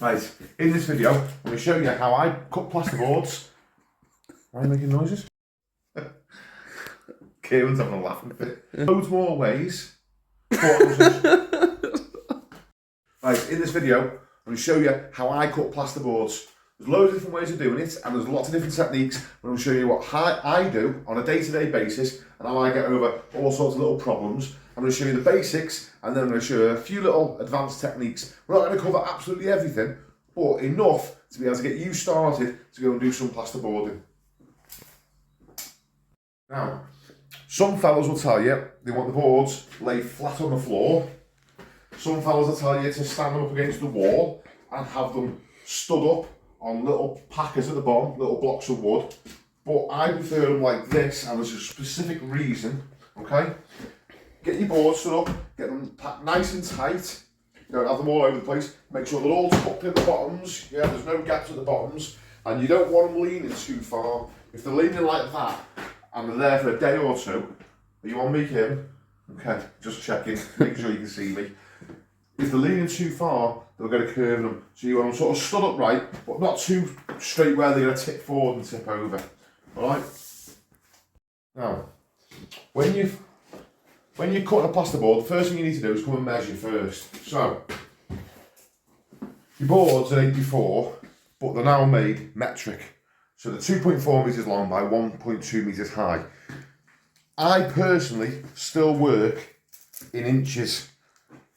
Right, in this video, I'm going to show you how I cut plasterboards. Why are you making noises? Kieran's having a laughing fit. Loads more ways. Right, in this video, I'm going to show you how I cut plasterboards. There's loads of different ways of doing it, and there's lots of different techniques. I'm going to show you what I do on a day-to-day basis, and how I get over all sorts of little problems. I'm going to show you the basics, and then I'm going to show you a few little advanced techniques. We're not going to cover absolutely everything, but enough to be able to get you started to go and do some plasterboarding. Now, some fellas will tell you they want the boards laid flat on the floor. Some fellas will tell you to stand them up against the wall and have them stood up on little packers at the bottom, little blocks of wood. But I prefer them like this, and there's a specific reason, okay? Get your boards stood up, get them packed nice and tight. You don't have them all over the place. Make sure they're all tucked in the bottoms. Yeah, there's no gaps at the bottoms. And you don't want them leaning too far. If they're leaning like that, and they're there for a day or two, are you on me, Kim? Okay, just checking, making sure you can see me. If they're leaning too far, they're going to curve them. So you want them sort of stood upright, but not too straight where they're going to tip forward and tip over. Alright? Now, when you're cutting a plasterboard, the first thing you need to do is come and measure first. So, your boards are 84, but they're now made metric. So they're 2.4 metres long by 1.2 metres high. I personally still work in inches,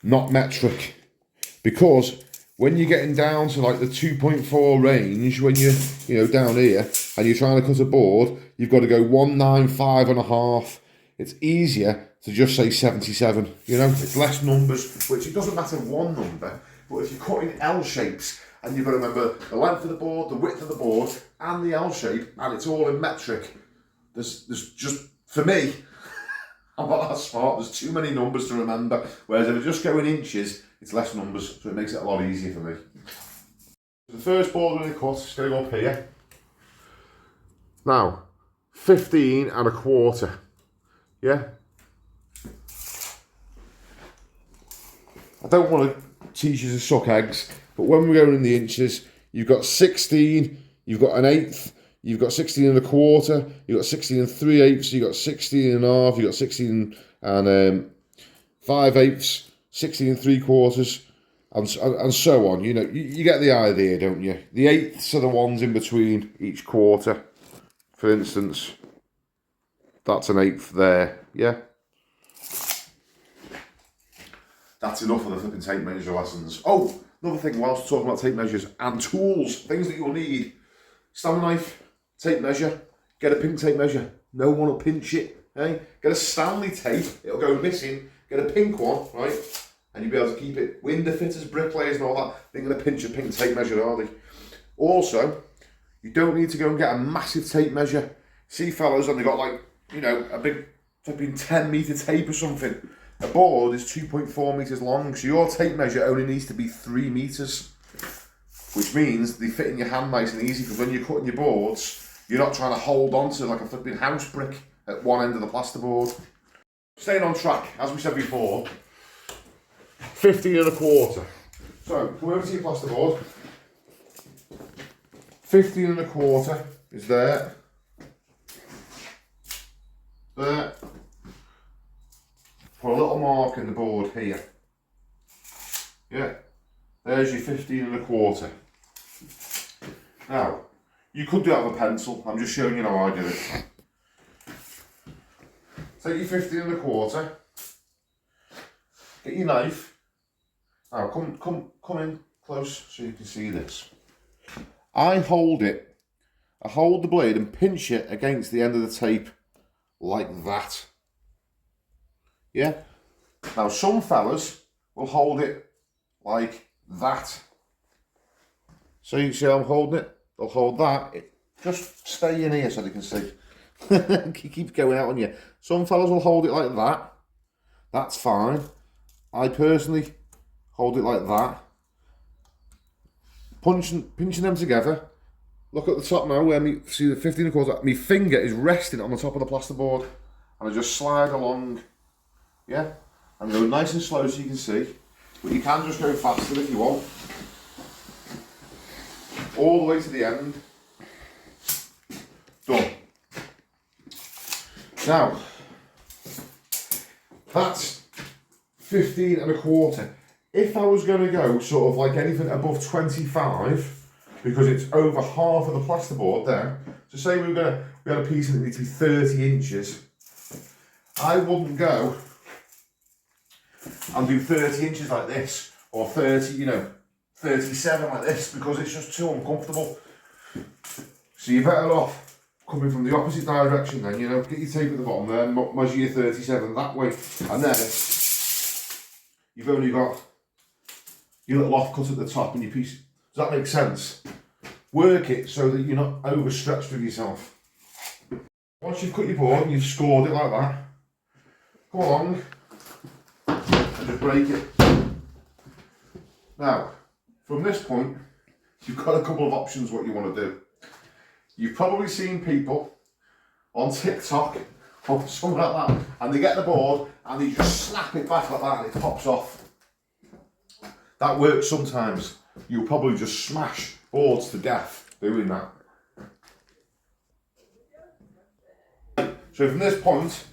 not metric, because when you're getting down to like the 2.4 range, when you're down here and you're trying to cut a board, you've got to go 195 and a half. It's easier to just say 77, it's less numbers, which it doesn't matter one number, but if you're cutting L shapes, and you've got to remember the length of the board, the width of the board, and the L shape, and it's all in metric. There's just, for me, I'm not that smart, there's too many numbers to remember, whereas if I just go in inches, it's less numbers, so it makes it a lot easier for me. The first board we're going to cut is going to go up here. Now, 15 and a quarter, yeah? I don't want to teach you to suck eggs, but when we're going in the inches, you've got 16, you've got an eighth, you've got 16 and a quarter, you've got 16 and 3/8, you've got 16 and a half, you've got 16 and 5/8, 16 and 3/4, and so on. You get the idea, don't you? The eighths are the ones in between each quarter. For instance, that's an eighth there, yeah? That's enough of the flipping tape measure lessons. Oh, another thing whilst we're talking about tape measures and tools, things that you'll need. Stamp knife, tape measure, get a pink tape measure. No one will pinch it, eh? Get a Stanley tape, it'll go missing. Get a pink one, right? And you'll be able to keep it. Window fitters, bricklayers and all that, they're going to pinch a pink tape measure, are they? Also, you don't need to go and get a massive tape measure. See fellas, and they've got like, a big flipping 10 metre tape or something. A board is 2.4 metres long, so your tape measure only needs to be 3 metres, which means they fit in your hand nice and easy, because when you're cutting your boards, you're not trying to hold on to like a flipping house brick at one end of the plasterboard. Staying on track, as we said before, 15 and a quarter. So, come over to your plasterboard. 15 and a quarter is there. There. Put a little mark in the board here. Yeah, there's your 15 and a quarter. Now, you could do that with a pencil. I'm just showing you how I do it. Take your 15 and a quarter. Get your knife. Now, come in close so you can see this. I hold the blade and pinch it against the end of the tape like that. Yeah. Now some fellas will hold it like that. So you see how I'm holding it? They'll hold that. Just stay in here so they can see. Keep going out on you. Some fellas will hold it like that. That's fine. I personally hold it like that. Pinching them together. Look at the top now where see the 15 and a quarter. My finger is resting on the top of the plasterboard, and I just slide along. Yeah, and go nice and slow so you can see, but you can just go faster if you want. all the way to the end. Done. Now, that's 15 and a quarter. If I was going to go sort of like anything above 25, because it's over half of the plasterboard there, so say we had a piece that needs to be 30 inches, I wouldn't go and do 30 inches like this, or 30, you know, 37 like this, because it's just too uncomfortable. So you're better off coming from the opposite direction then, you know, get your tape at the bottom there, measure your 37 that way, and then you've only got your little offcut at the top and your piece. Does that make sense? Work it so that you're not overstretched with yourself. Once you've cut your board and you've scored it like that, go along and just break it. Now, from this point, you've got a couple of options what you want to do. You've probably seen people on TikTok or something like that, and they get the board and they just snap it back like that and it pops off. That works sometimes. You'll probably just smash boards to death doing that. So from this point,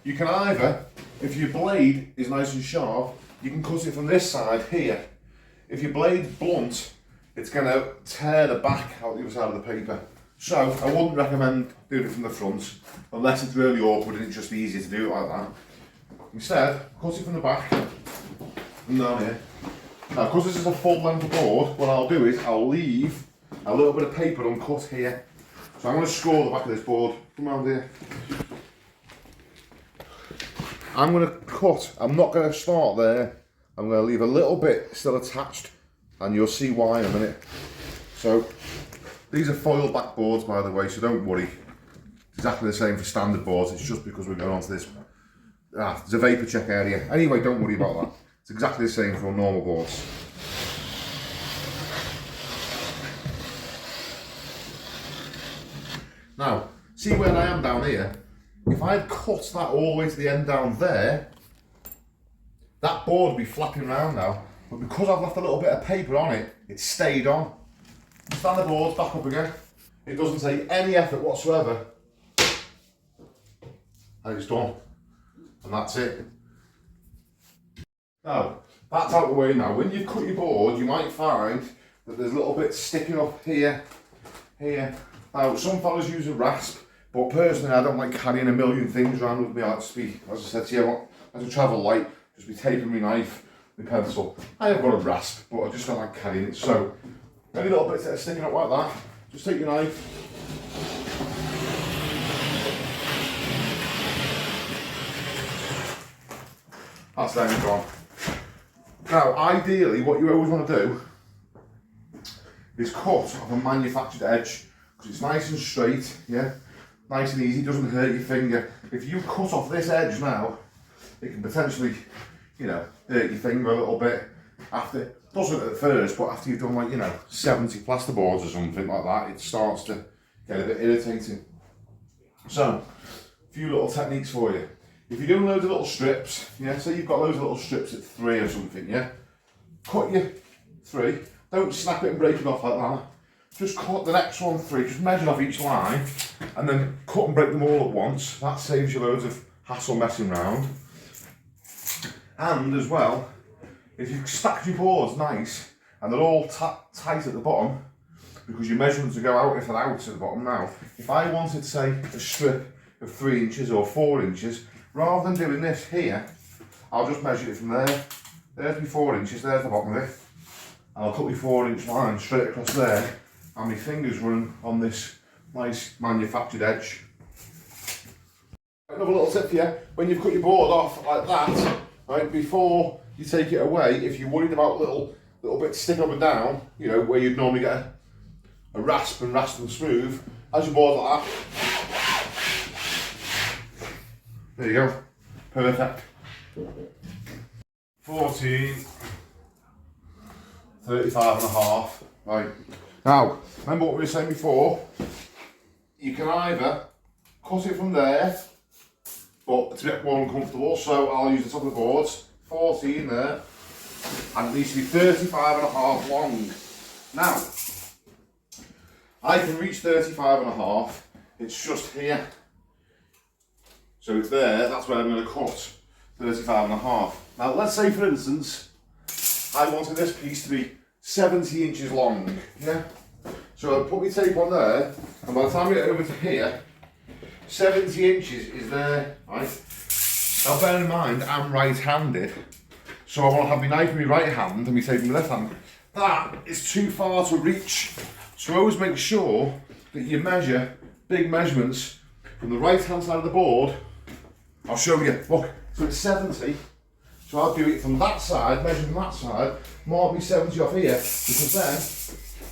you can either, if your blade is nice and sharp, you can cut it from this side here. If your blade's blunt, it's going to tear the back out the other side of the paper. So I wouldn't recommend doing it from the front, unless it's really awkward and it's just easier to do it like that. Instead, cut it from the back, and down here. Now, because this is a full length board, what I'll do is I'll leave a little bit of paper uncut here. So I'm going to score the back of this board. Come around here. I'm going to cut, I'm not going to start there. I'm going to leave a little bit still attached, and you'll see why in a minute. So, these are foil back boards, by the way, so don't worry. It's exactly the same for standard boards, it's just because we're going on to this. There's a vapor check area. Anyway, don't worry about that. It's exactly the same for normal boards. Now, see where I am down here? If I had cut that all the way to the end down there, that board would be flapping around now. But because I've left a little bit of paper on it, it's stayed on. Stand the boards back up again. It doesn't take any effort whatsoever. And it's done. And that's it. Now, that's out of the way now. When you've cut your board, you might find that there's a little bit sticking up here, here. Now, some fellas use a rasp, but personally I don't like carrying a million things around with me. I like to be, as I said to you, I like to travel light, just be taping my knife, my pencil. I have got a rasp, but I just don't like carrying it. So, any little bits that are sticking up like that, just take your knife. That's then gone. Now, ideally, what you always want to do is cut off a manufactured edge, because it's nice and straight, yeah? Nice and easy, doesn't hurt your finger. If you cut off this edge now, it can potentially, you know, hurt your finger a little bit. After, doesn't at first, but after you've done like, you know, 70 plasterboards or something like that, it starts to get a bit irritating. So, a few little techniques for you. If you're doing loads of little strips, yeah, say you've got loads of little strips at 3 or something, yeah, cut your 3, don't snap it and break it off like that, just cut the next one 3, just measure off each line, and then cut and break them all at once. That saves you loads of hassle messing around. And as well, if you've stacked your boards nice, and they're all tight at the bottom, because your measurements will go out if they're out at the bottom now, if I wanted, say, a strip of 3 inches or 4 inches, rather than doing this here, I'll just measure it from there. There's my 4 inches, there's the bottom of it. I'll cut my 4-inch line straight across there, and my fingers run on this nice manufactured edge. Another little tip for you, when you've cut your board off like that, right, before you take it away, if you're worried about little bits sticking up and down, you know, where you'd normally get a rasp and smooth, as your board like that, there you go, perfect. 14, 35 and a half, right. Now, remember what we were saying before, you can either cut it from there, but it's a bit more uncomfortable, so I'll use the top of the boards, 14 there, and it needs to be 35 and a half long. Now, I can reach 35.5, it's just here. So it's there, that's where I'm going to cut 35.5. Now let's say for instance, I wanted this piece to be 70 inches long, yeah? So I'll put my tape on there, and by the time I get over to here, 70 inches is there, right? Now bear in mind, I'm right-handed, so I want to have my knife in my right hand and my tape in my left hand. That is too far to reach. So always make sure that you measure big measurements from the right-hand side of the board. I'll show you, look, so it's 70. So I'll do it from that side, measure from that side, mark me 70 off here, because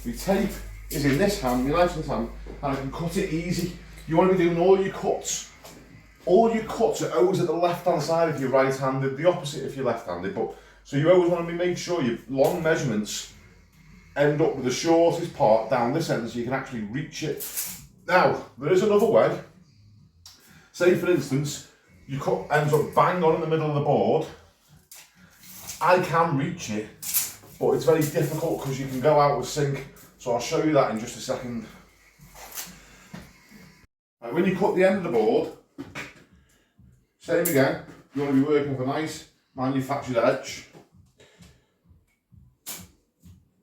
then my tape is in this hand, my knife's in this hand, and I can cut it easy. You want to be doing all your cuts. All your cuts are always at the left-hand side if you're right-handed, the opposite if you're left-handed. But so you always want to make sure your long measurements end up with the shortest part down this end so you can actually reach it. Now, there is another way. Say for instance, your cut ends up bang on in the middle of the board. I can reach it, but it's very difficult because you can go out of sync. So I'll show you that in just a second. Right, when you cut the end of the board, same again, you want to be working with a nice manufactured edge.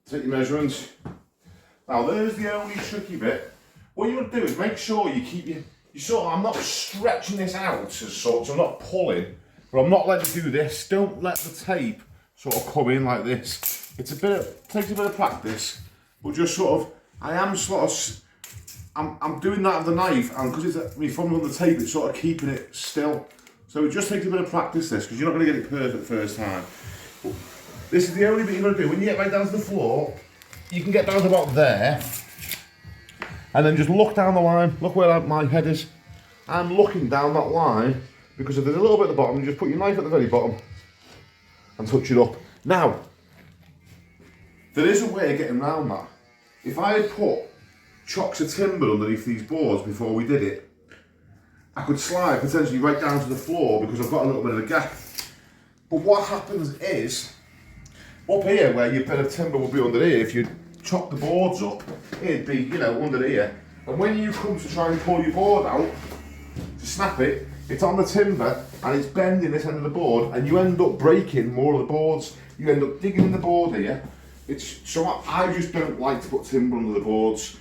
Take your measurements. Now there's the only tricky bit. What you want to do is make sure you keep you sort of, I'm not stretching this out as such, I'm not pulling, but I'm not letting you do this. Don't let the tape sort of come in like this. Takes a bit of practice, but just sort of, I'm doing that with the knife, and because it's my thumb on the tape, it's sort of keeping it still. So it just takes a bit of practice this, because you're not going to get it perfect first time. But this is the only bit you're going to do. When you get right down to the floor, you can get down to about there, and then just look down the line. Look where my head is. I'm looking down that line, because if there's a little bit at the bottom, you just put your knife at the very bottom and touch it up. Now, there is a way of getting around that. If I had put chocks of timber underneath these boards before we did it, I could slide potentially right down to the floor because I've got a little bit of a gap. But what happens is, up here where your bit of timber will be under here, if you chop the boards up, it'd be, you know, under here. And when you come to try and pull your board out, to snap it, it's on the timber and it's bending this end of the board, and you end up breaking more of the boards. You end up digging in the board here. So I just don't like to put timber under the boards,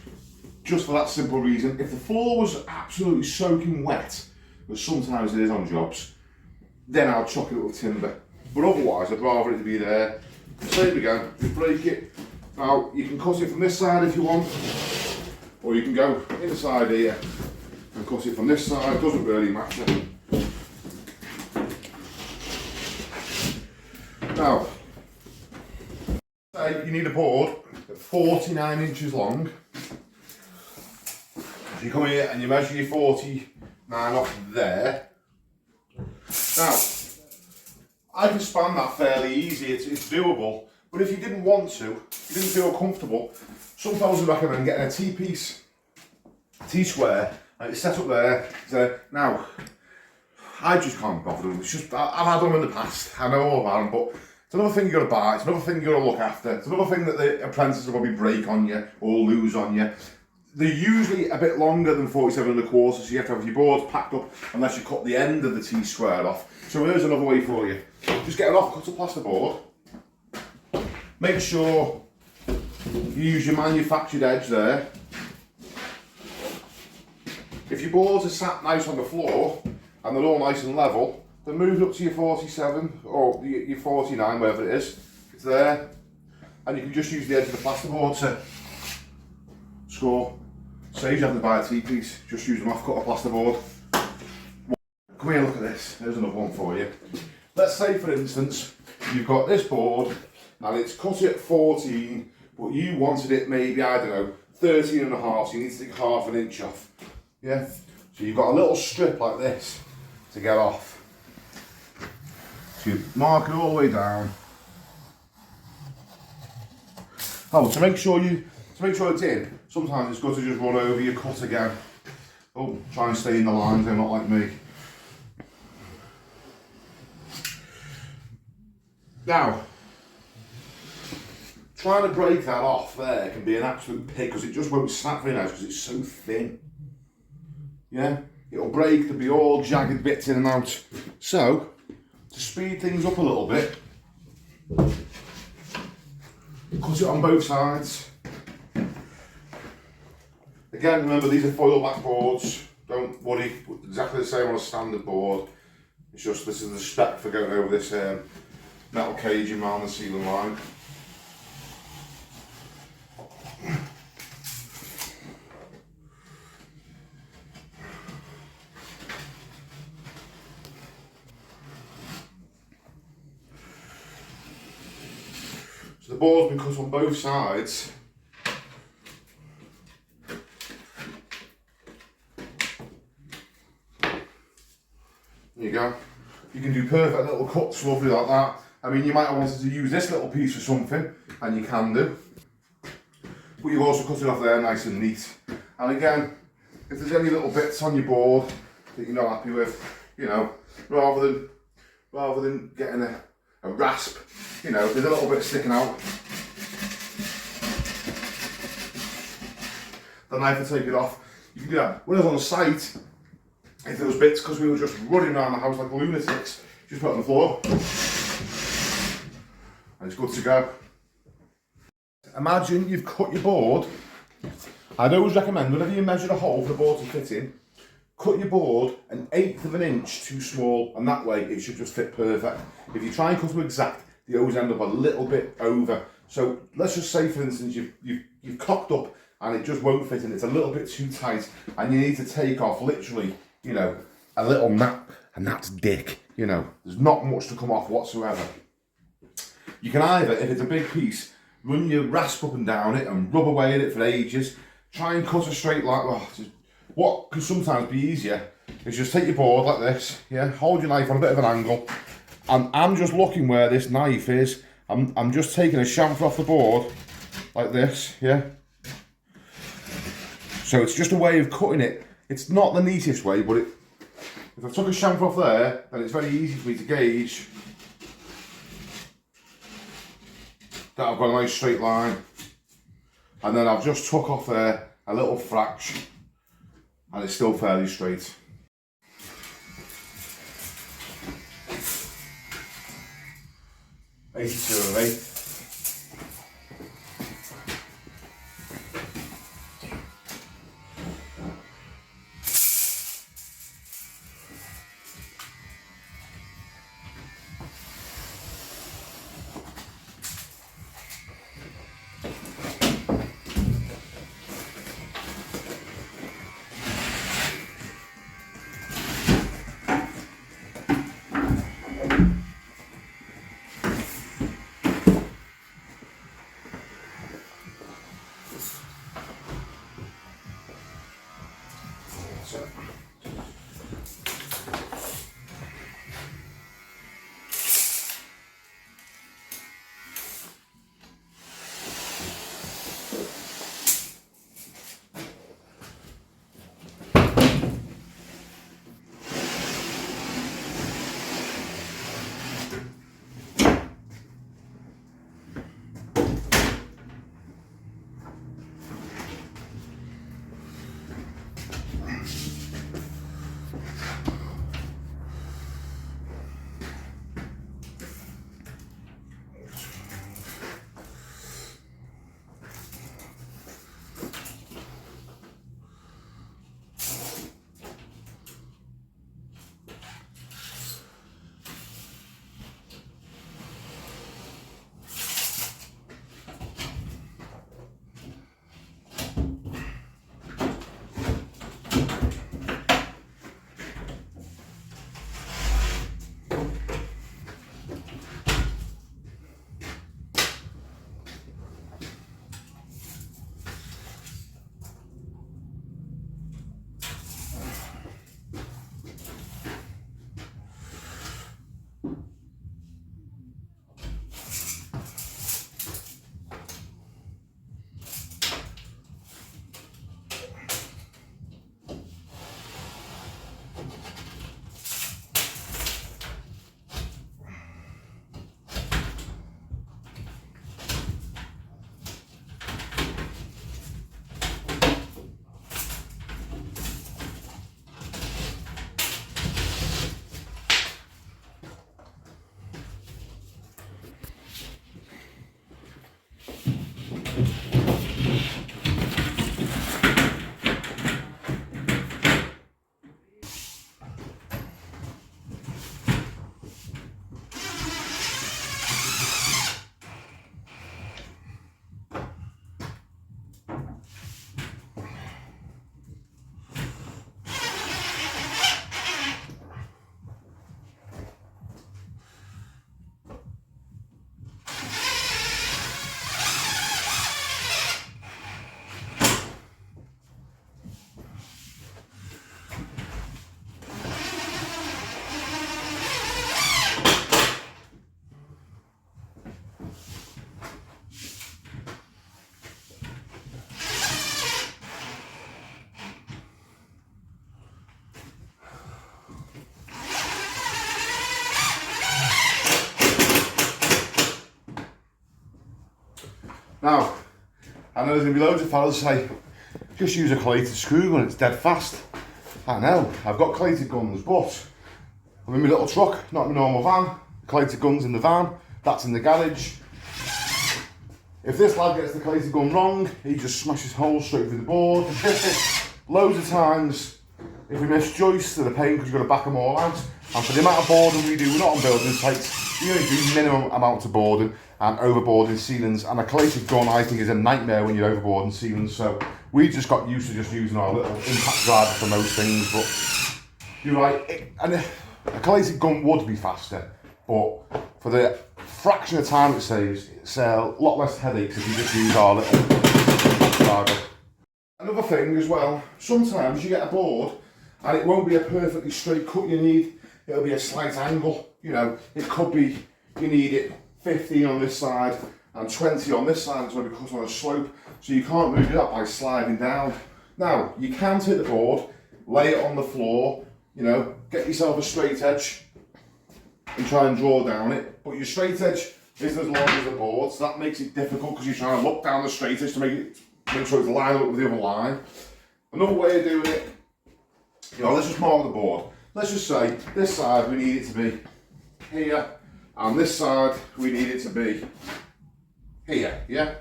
just for that simple reason. If the floor was absolutely soaking wet, which sometimes it is on jobs, then I'll chock it up with timber. But otherwise, I'd rather it to be there. Same again, you break it. Now, you can cut it from this side if you want, or you can go inside here and cut it from this side, it doesn't really matter. Now, say you need a board that's 49 inches long. So you come here and you measure your 49 off there. Now, I can span that fairly easy, it's doable, but if you didn't want to, if you didn't feel comfortable, some fellas would recommend getting a T-piece, T-square, and it's set up there. So now, I just can't bother them. It's just, I've had them in the past, I know all about them, but it's another thing you've got to buy, it's another thing you've got to look after, it's another thing that the apprentices will probably break on you or lose on you. They're usually a bit longer than 47.25, so you have to have your boards packed up unless you cut the end of the T-square off. So there's another way for you. Just get an off-cut plasterboard. Make sure you use your manufactured edge there. If your boards are sat nice on the floor and they're all nice and level, then move it up to your 47 or your 49, wherever it is. It's there. And you can just use the edge of the plasterboard to score. Saves you having to buy a T-piece, just use an off-cut plasterboard. Come here, look at this. There's another one for you. Let's say, for instance, you've got this board and it's cut at 14, but you wanted it maybe, I don't know, 13.5, so you need to take half an inch off. Yeah? So you've got a little strip like this to get off. So you mark it all the way down. Oh, to make sure it's in, sometimes it's good to just run over your cut again. Oh, try and stay in the lines, they're not like me. Now, trying to break that off there can be an absolute pig because it just won't snap very nice because it's so thin. Yeah, it'll break, there'll be all jagged bits in and out. So, to speed things up a little bit, cut it on both sides. Again, remember these are foil back boards. Don't worry, exactly the same on a standard board. It's just this is the spec for going over this metal caging around the ceiling line. So the board's been cut on both sides. There you go. You can do perfect little cuts, lovely like that. I mean, you might have wanted to use this little piece for something, and you can do. But you've also cut it off there nice and neat. And again, if there's any little bits on your board that you're not happy with, you know, rather than getting a rasp, you know, if there's a little bit sticking out, the knife will take it off. You can do that. When I was on the site, if there was bits, because we were just running around the house like lunatics, just put it on the floor. And it's good to go. Imagine you've cut your board. I'd always recommend, whenever you measure a hole for the board to fit in, cut your board 1/8 of an inch too small, and that way it should just fit perfect. If you try and cut them exact, they always end up a little bit over. So let's just say, for instance, you've cocked up and it just won't fit in, it's a little bit too tight, and you need to take off literally, you know, a little nap, and that's dick, you know. There's not much to come off whatsoever. You can either, if it's a big piece, run your rasp up and down it and rub away at it for ages. Try and cut a straight line. What can sometimes be easier is just take your board like this, yeah, hold your knife on a bit of an angle, and I'm just looking where this knife is. I'm just taking a chamfer off the board like this, yeah. So it's just a way of cutting it. It's not the neatest way, but if I took a chamfer off there, then it's very easy for me to gauge that I've got a nice straight line. And then I've just took off there a little fraction, and it's still fairly straight. Eight. Now, I know there's going to be loads of fellas say, just use a collated screw gun, it's dead fast. I know, I've got collated guns, but I'm in my little truck, not in my normal van. Collated gun's in the van, that's in the garage. If this lad gets the collated gun wrong, he just smashes holes straight through the board. Loads of times, if we miss joists, they're a pain because you've got to back them all out. And for the amount of boarding we do, we're not on building sites, we only do minimum amounts of boarding and overboarding ceilings. And a collated gun, I think, is a nightmare when you're overboarding ceilings. So we just got used to just using our little impact driver for most things. But you're right, a collated gun would be faster, but for the fraction of time it saves, it's a lot less headaches if you just use our little impact driver. Another thing as well, sometimes you get a board and it won't be a perfectly straight cut you need, it'll be a slight angle. You know, it could be you need it 15 on this side and 20 on this side, it's going to be cut on a slope, so you can't move it up by sliding down. Now, you can take the board, lay it on the floor, you know, get yourself a straight edge and try and draw down it, but your straight edge isn't as long as the board, so that makes it difficult because you're trying to look down the straight edge to make sure it's lined up with the other line. Another way of doing it, you know, let's just mark the board. Let's just say this side we need it to be here, and this side we need it to be here, yeah?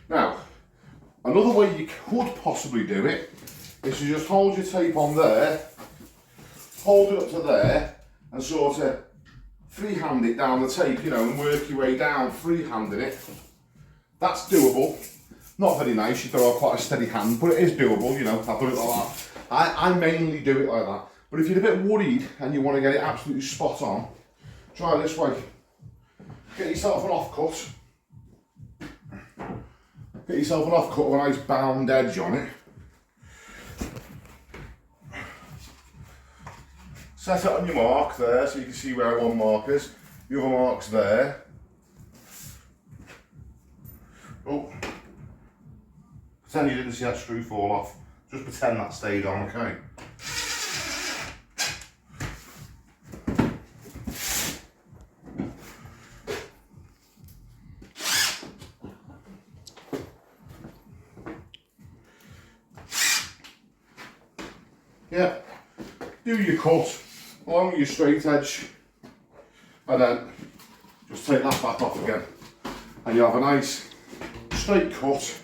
Now, another way you could possibly do it is to just hold your tape on there, hold it up to there, and sort of freehand it down the tape, you know, and work your way down, freehanding it. That's doable. Not very nice, you've got to have quite a steady hand, but it is doable, you know, I've done it like that. I mainly do it like that. But if you're a bit worried and you want to get it absolutely spot on, try this way. Get yourself an offcut. Get yourself an offcut with a nice bound edge on it. Set it on your mark there so you can see where one mark is. The other mark's there. Oh. Pretend you didn't see that screw fall off. Just pretend that stayed on, okay? Yeah, do your cut along your straight edge and then just take that back off again and you have a nice straight cut,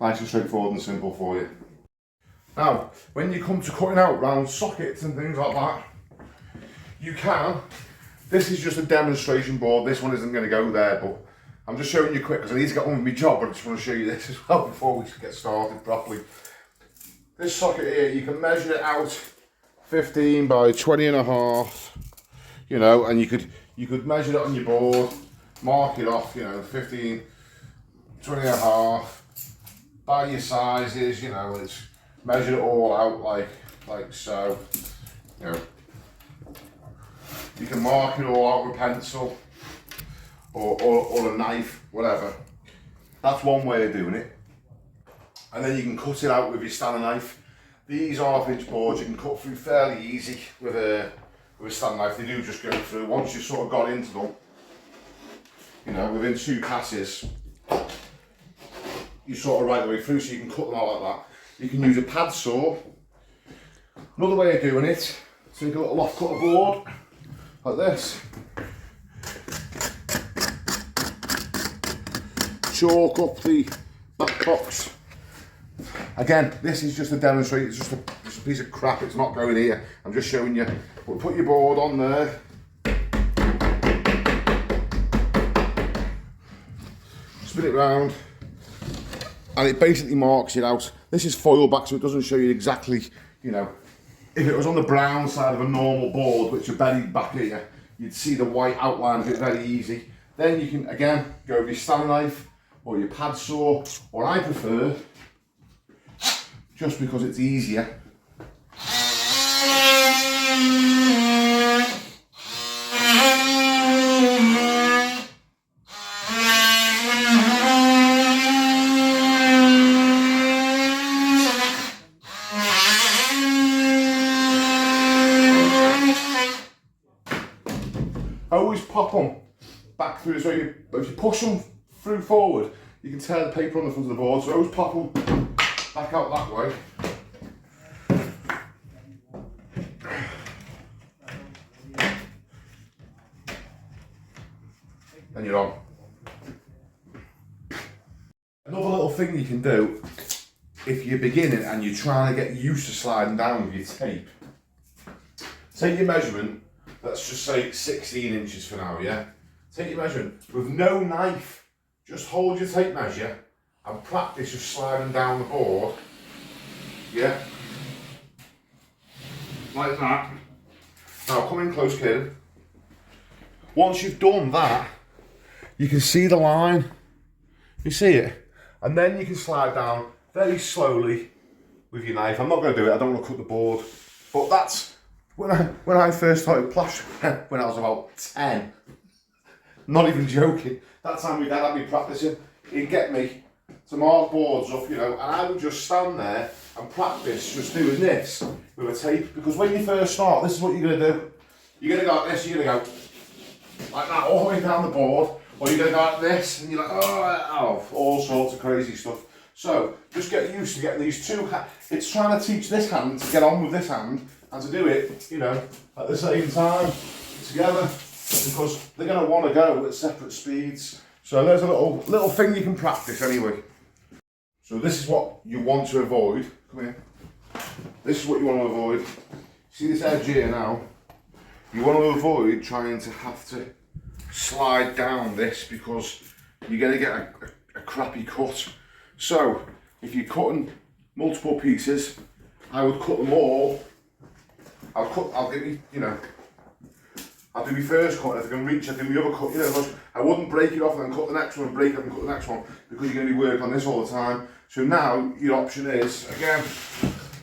nice and straightforward and simple for you. Now, when you come to cutting out round sockets and things like that, you can, this is just a demonstration board, this one isn't going to go there, but I'm just showing you quick because I need to get on with my job, but I just want to show you this as well before we get started properly. This socket here, you can measure it out 15 by 20 and a half, you know, and you could measure it on your board, mark it off, you know, 15, 20 and a half, by your sizes, you know, it's measure it all out like so, you know. You can mark it all out with a pencil or a knife, whatever. That's one way of doing it. And then you can cut it out with your Stanley knife. These 1/2 inch boards you can cut through fairly easy with a Stanley knife. They do just go through. Once you've sort of got into them, you know, within 2 passes, you sort of right the way through, so you can cut them out like that. You can use a pad saw. Another way of doing it, take a little off cutter board, like this. Chalk up the back box. Again, this is just a demonstration, it's just a piece of crap, it's not going here. I'm just showing you. We'll put your board on there. Spin it round. And it basically marks it out. This is foil back, so it doesn't show you exactly, you know. If it was on the brown side of a normal board, which are buried back here, you'd see the white outline of it very easy. Then you can, again, go with your Stanley knife or your pad saw, or I prefer, just because it's easier, always pop them back through. So if you push them through forward, you can tear the paper on the front of the board. So always pop them back out that way. Then you're on. Another little thing you can do if you're beginning and you're trying to get used to sliding down with your tape. Take your measurement, let's just say 16 inches for now, yeah? Take your measurement with no knife, just hold your tape measure and practice just sliding down the board, yeah? Like that. Now come in close, kid. Once you've done that, you can see the line. You see it? And then you can slide down very slowly with your knife. I'm not going to do it, I don't want to cut the board. But that's when I first started plastering, when I was about 10. Not even joking. That time my dad had me practicing. He'd get me to mark boards up, you know, and I would just stand there and practice just doing this with a tape. Because when you first start, this is what you're going to do. You're going to go like this, you're going to go like that all the way down the board. Or you're going to go like this, and you're like, oh, all sorts of crazy stuff. So, just get used to getting these two hands. It's trying to teach this hand to get on with this hand, and to do it, you know, at the same time, together, because they're going to want to go at separate speeds. So there's a little thing you can practice anyway. So this is what you want to avoid. Come here. This is what you want to avoid. See this edge here now? You want to avoid trying to have to slide down this because you're going to get a crappy cut. So if you're cutting multiple pieces, I would cut them all. I'll give you, you know, I'll do my first cut, and if I can reach, I'll do my other cut, you know, I wouldn't break it off and then cut the next one, break it up and cut the next one, because you're going to be working on this all the time. So now your option is, again,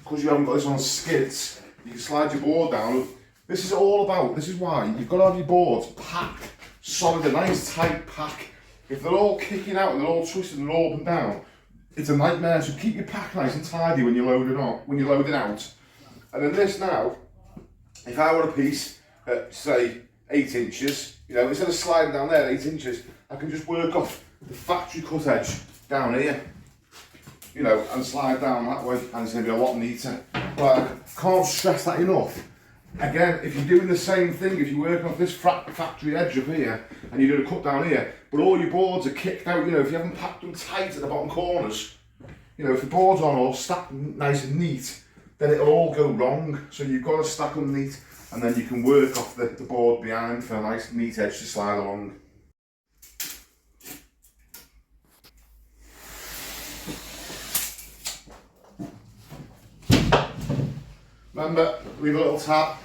because you haven't got this on skids, you can slide your board down. This is all about, this is why you've got to have your boards packed solid, a nice tight pack. If they're all kicking out and they're all twisted and all up and down, it's a nightmare. So keep your pack nice and tidy when you're loading on, when you're loading out. And then this now, if I were a piece at say 8 inches, you know, instead of sliding down there 8 inches, I can just work off the factory cut edge down here, you know, and slide down that way, and it's going to be a lot neater. But I can't stress that enough. Again, if you're doing the same thing, if you're working off this factory edge up here and you're doing a cut down here, but all your boards are kicked out, you know, if you haven't packed them tight at the bottom corners, you know, if the boards aren't all stacked nice and neat, then it'll all go wrong. So you've got to stack them neat, and then you can work off the board behind for a nice neat edge to slide along. Remember, leave a little tap.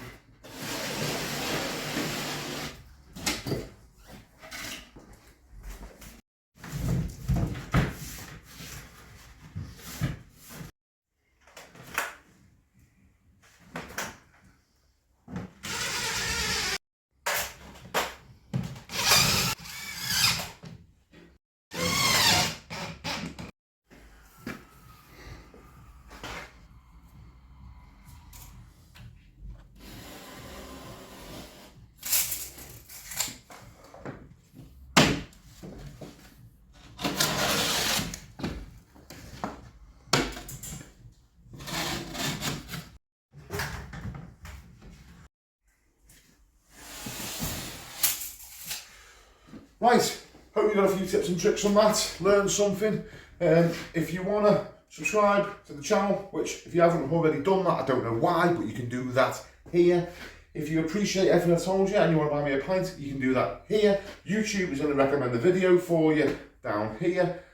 Right, hope you got a few tips and tricks from that, learned something. If you want to subscribe to the channel, which if you haven't already done that, I don't know why, but you can do that here. If you appreciate everything I told you and you want to buy me a pint, you can do that here. YouTube is going to recommend the video for you down here.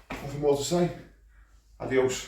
Nothing more to say. Adios.